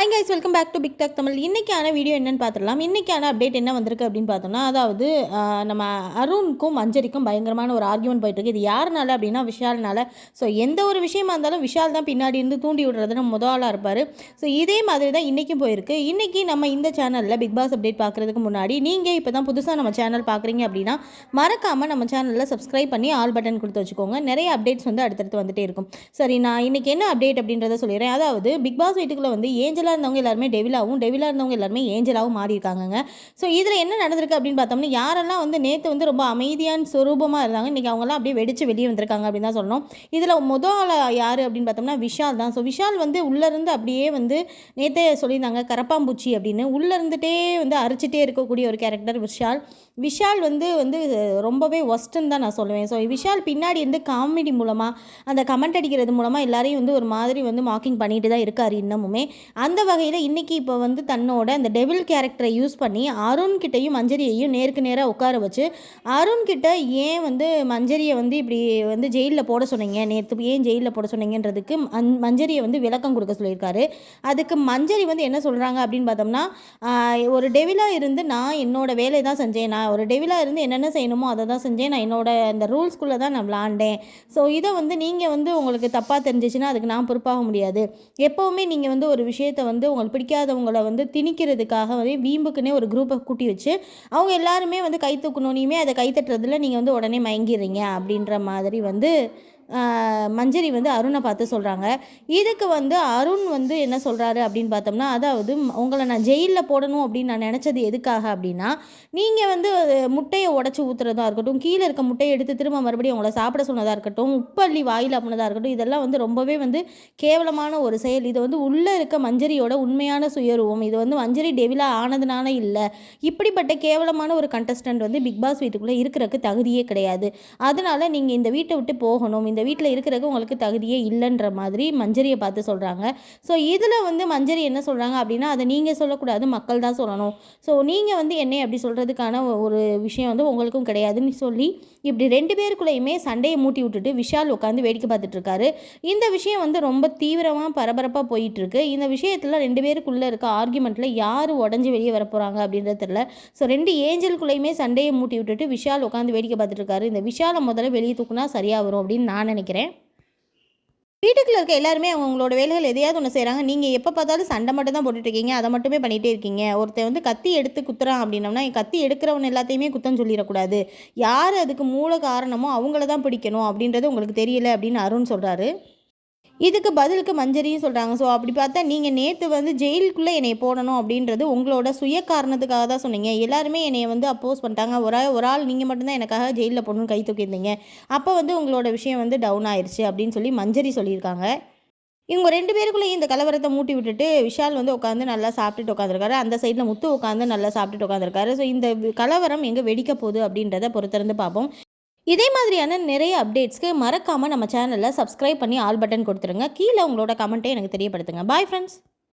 Hi guys, welcome back to Big Talk Tamil. இன்றைக்கான video என்னென்னு பார்த்துடலாம். இன்றைக்கான அப்டேட் என்ன வந்திருக்கு அப்படின்னு பார்த்தோம்னா, அதாவது நம்ம அருணுக்கும் மஞ்சரிக்கும் பயங்கரமான ஒரு ஆர்கியூமெண்ட் போயிட்டுருக்கு. இது யாருனால அப்படின்னா விஷால்னால. ஸோ எந்த ஒரு விஷயமா இருந்தாலும் விஷால் தான் பின்னாடி இருந்து தூண்டி விடுறது நம்ம முதலாக இருப்பார். ஸோ இதே மாதிரி தான் இன்றைக்கும் போயிருக்கு. இன்றைக்கி நம்ம இந்த சேனலில் பிக் பாஸ் அப்டேட் பார்க்குறதுக்கு முன்னாடி நீங்கள் இப்போ தான் புதுசாக நம்ம சேனல் பார்க்குறீங்க அப்படின்னா மறக்காமல் நம்ம சேனலில் சப்ஸ்கிரைப் பண்ணி ஆல் பட்டன் கொடுத்து வச்சுக்கோங்க. நிறைய அப்டேட்ஸ் வந்து அடுத்தடுத்து வந்துகிட்டே இருக்கும். சரி, நான் இன்றைக்கி என்ன அப்டேட் அப்படின்றத சொல்லிடுறேன். அதாவது பிக் பாஸ் வீட்டுக்குள்ளே வந்து ஏஞ்சலாக இருந்தவங்க எல்லாருமே டெவிலாக இருந்தவங்க எல்லாருமே ஏஞ்சலாகவும் மாறி இருக்காங்க. ஸோ இதில் என்ன நடந்திருக்கு அப்படின்னு பார்த்தோம்னா, யாரெல்லாம் வந்து நேற்று வந்து ரொம்ப அமைதியான சொரூபமாக இருந்தாங்க, இன்றைக்கி அவங்களாம் அப்படியே வெடிச்சு வெளியே வந்திருக்காங்க அப்படின்னு தான் சொல்லணும். இதில் முதல் யார் அப்படின்னு பார்த்தோம்னா விஷால் தான். ஸோ விஷால் வந்து உள்ளேருந்து அப்படியே வந்து நேற்றே சொல்லியிருந்தாங்க கரப்பாம்பூச்சி அப்படின்னு. உள்ளேருந்துட்டே வந்து அரிச்சிட்டே இருக்கக்கூடிய ஒரு கேரக்டர் விஷால் வந்து ரொம்பவே ஒஸ்ட்டுன்னு தான் நான் சொல்லுவேன். ஸோ விஷால் பின்னாடி இருந்து காமெடி மூலமாக அந்த கமெண்ட் அடிக்கிறது மூலமாக எல்லாரையும் வந்து ஒரு மாதிரி வந்து மார்க்கிங் பண்ணிட்டு தான் இருக்கார் இன்னமுமே. அந்த வகையில் இன்றைக்கி இப்போ வந்து தன்னோட அந்த டெவில் கேரக்டரை யூஸ் பண்ணி அருண்கிட்டையும் மஞ்சரியையும் நேருக்கு நேராக உட்கார வச்சு அருண்கிட்ட ஏன் வந்து மஞ்சரியை வந்து இப்படி வந்து ஜெயிலில் போட சொன்னீங்க, நேற்று ஏன் ஜெயிலில் போட சொன்னீங்கன்றதுக்கு மஞ்சரியை வந்து விளக்கம் கொடுக்க சொல்லியிருக்காரு. அதுக்கு மஞ்சரி வந்து என்ன சொல்கிறாங்க அப்படின்னு பார்த்தோம்னா, ஒரு டெவிலாக இருந்து நான் என்னோட வேலையை தான் செஞ்சேன், நான் ஒரு டெவிலாக இருந்து என்னென்ன செய்யணுமோ அதை தான் செஞ்சேன், நான் என்னோட அந்த ரூல்ஸ்குள்ளே தான் நான் விளாண்டேன். ஸோ இதை வந்து நீங்கள் வந்து உங்களுக்கு தப்பாக தெரிஞ்சிச்சுன்னா அதுக்கு நான் பொறுப்பாக முடியாது. எப்போவுமே நீங்கள் வந்து ஒரு விஷயத்தை வந்து உங்களுக்கு பிடிக்காதவங்களை வந்து திணிக்கிறதுக்காக வந்து வீம்புக்குன்னே ஒரு குரூப்பை கூட்டி வச்சு அவங்க எல்லாருமே வந்து கை தூக்கணுன்னே அதை கை தட்டுறதுல நீங்கள் வந்து உடனே மயங்கிடுறீங்க அப்படின்ற மாதிரி வந்து மஞ்சரி வந்து அருணை பார்த்து சொல்கிறாங்க. இதுக்கு வந்து அருண் வந்து என்ன சொல்கிறாரு அப்படின்னு பார்த்தோம்னா, அதாவது உங்களை நான் ஜெயிலில் போடணும் அப்படின்னு நான் நினச்சது எதுக்காக அப்படின்னா, நீங்கள் வந்து முட்டையை உடச்சி ஊற்றுறதா இருக்கட்டும், கீழே இருக்க முட்டையை எடுத்து திரும்ப மறுபடியும் உங்களை சாப்பிட சொன்னதாக இருக்கட்டும், உப்பள்ளி வாயில் அப்படினதாக இருக்கட்டும், இதெல்லாம் வந்து ரொம்பவே வந்து கேவலமான ஒரு செயல். இது வந்து உள்ளே இருக்க மஞ்சரியோட உண்மையான சுயரூபம். இது வந்து மஞ்சரி டெவிலாக ஆனதுனால இல்லை, இப்படிப்பட்ட கேவலமான ஒரு கண்டஸ்டன்ட் வந்து பிக் பாஸ் வீட்டுக்குள்ளே இருக்கிறதுக்கு தகுதியே கிடையாது. அதனால் நீங்கள் இந்த வீட்டை விட்டு போகணும், இந்த வீட்டில் இருக்கிறதுக்கு உங்களுக்கு தகுதியே இல்லைன்ற மாதிரி மஞ்சரியை பார்த்து சொல்கிறாங்க. ஸோ இதில் வந்து மஞ்சரி என்ன சொல்கிறாங்க அப்படின்னா, அதை நீங்கள் சொல்லக்கூடாது, மக்கள் தான் சொல்லணும். ஸோ நீங்கள் வந்து என்னை அப்படி சொல்கிறதுக்கான ஒரு விஷயம் வந்து உங்களுக்கும் கிடையாதுன்னு சொல்லி இப்படி 2 பேருக்குள்ளேயுமே சண்டையை மூட்டி விட்டுட்டு விஷால் உட்காந்து வேடிக்கை பார்த்துட்டு இருக்காரு. இந்த விஷயம் வந்து ரொம்ப தீவிரமாக பரபரப்பாக போயிட்டுருக்கு. இந்த விஷயத்தில் 2 பேருக்குள்ளே இருக்க ஆர்குமெண்ட்டில் யார் உடஞ்சி வெளியே வர போகிறாங்க அப்படின்றது தெரியல. ஸோ 2 ஏஞ்சலுக்குள்ளேயுமே சண்டையை மூட்டி விட்டுட்டு விஷால் உட்காந்து வேடிக்கை பார்த்துட்டு இருக்காரு. இந்த விஷாலை முதல்ல வெளியே தூக்குனா சரியாக வரும் அப்படின்னு நான் நினைக்கிறேன். வீட்டுக்குள்ள இருக்க எல்லாருமே அவங்களோட வேலைகள் எதையாவது ஒன்று செய்கிறாங்க. நீங்கள் எப்போ பார்த்தாலும் சண்டை மட்டும் தான் போட்டுட்ருக்கீங்க, அதை மட்டுமே பண்ணிகிட்டே இருக்கீங்க. ஒருத்தர் வந்து கத்தி எடுத்து குத்துறான் அப்படின்னோம்னா, கத்தி எடுக்கிறவன் எல்லாத்தையுமே குத்தம் சொல்லிடக்கூடாது. யார் அதுக்கு மூல காரணமோ அவங்கள தான் பிடிக்கணும் அப்படின்றது உங்களுக்கு தெரியல அப்படின்னு அருண் சொல்கிறாரு. இதுக்கு பதிலுக்கு மஞ்சரியும் சொல்கிறாங்க. ஸோ அப்படி பார்த்தா நீங்கள் நேற்று வந்து ஜெயிலுக்குள்ளே என்னை போடணும் அப்படின்றது உங்களோட சுய காரணத்துக்காக தான் சொன்னீங்க. எல்லாருமே என்னை வந்து அப்போஸ் பண்ணிட்டாங்க. ஒரு ஆள் நீங்கள் மட்டும்தான் எனக்காக ஜெயிலில் போடணும்னு கை தூக்கியிருந்தீங்க. அப்போ வந்து உங்களோட விஷயம் வந்து டவுன் ஆயிடுச்சு அப்படின்னு சொல்லி மஞ்சரி சொல்லியிருக்காங்க. இவங்க 2 பேருக்குள்ளேயும் இந்த கலவரத்தை மூட்டி விட்டுட்டு விஷால் வந்து உட்காந்து நல்லா சாப்பிட்டுட்டு உட்காந்துருக்காரு. அந்த சைடில் முத்து உட்காந்து நல்லா சாப்பிட்டுட்டு உட்காந்துருக்காரு. ஸோ இந்த கலவரம் எங்கே வெடிக்க போகுது அப்படின்றத பொறுத்திருந்து பார்ப்போம். இதே மாதிரியான நிறைய அப்டேட்ஸ்க்கு மறக்காமல் நம்ம சேனலில் சப்ஸ்கிரைப் பண்ணி ஆல் பட்டன் கொடுத்துருங்க. கீழே உங்களோட கமெண்ட்டை எனக்கு தெரியப்படுத்துங்க. Bye friends.